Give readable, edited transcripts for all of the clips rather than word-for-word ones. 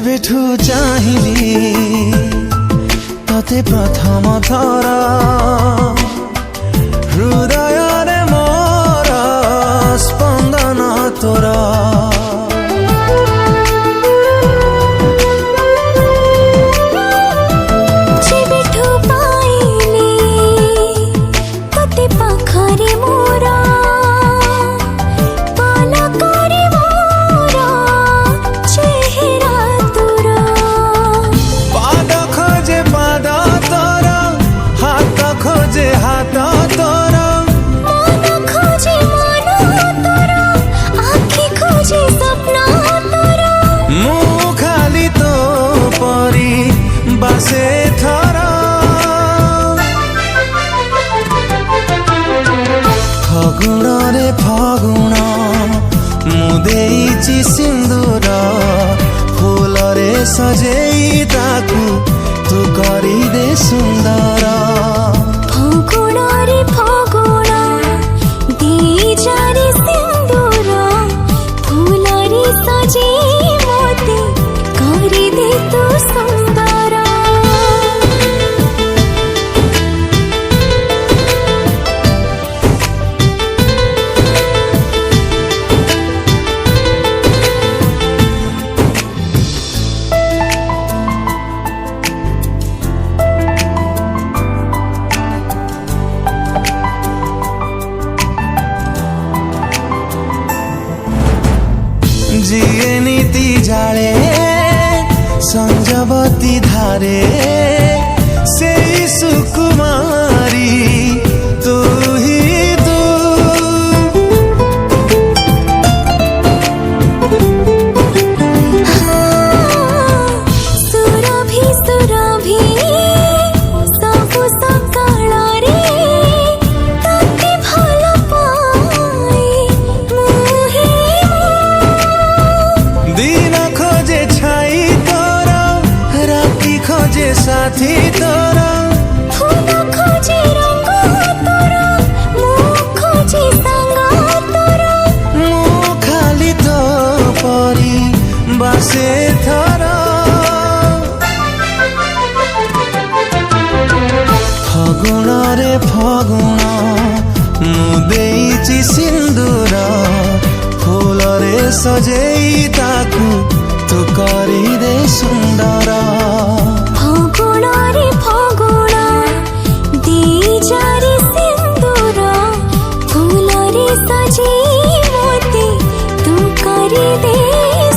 जेबेठू चाहिली तते प्रथम थर हृदय रे मोर स्पंदन तोर बासे थरा फगुण रे फगुण मुदेइची सिंदूर फूल रे सजेई ताकू तू करी दे सुंदर फगुण रे फगुण देइचा रे सिंदूर फूल रे सजेई मोते करी दे तू सुंदर जिए नीति जाले संजवती धारे से सुकुमारी तू ही तू सुरभि सुरभि सबु सकाळ रे तते भल पाए मुहे दिन खोजे छाई तोर राति खोजे साथी तोर फूल खोजे रंग तोर मुख खोजे संग तोर मु खाली तो परी बासे थरा फगुण रे फगुण मुदेइची सिंदूर फूल रे सजेई ताकू तू करी दे सुंदर फगुण रे फगुण देइचा रे सिंदूर फूल रे सजेई मोते तू करी दे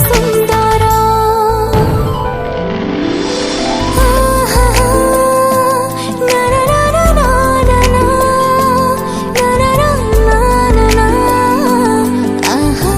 सुंदर ना ना ना ना ना ना ना ना ना ना आहा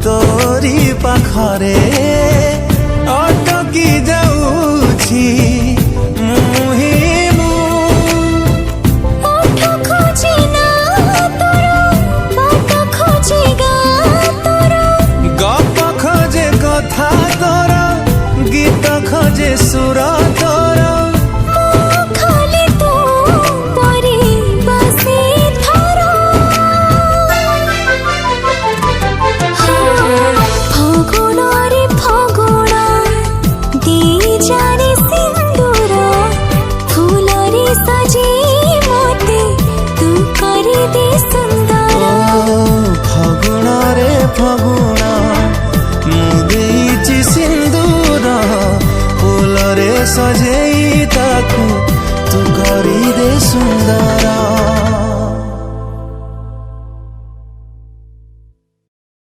तोरी पाखरे अटकी जाऊछि मुही मु ओठ खोजे ना तोर बाट खोजे गा तोर गप खोजे कथा तोर गीत खोजे सुर तोर खाली तू परी बासे थरा फगुण रे फगुण देइचा रे सिंदूर फूल रे सजेई मोते तू करी दे सुंदर फगुण रे फगुण मुदेइची सिंदूर फूल रे सजेई ताकू तू करी दे सुंदर।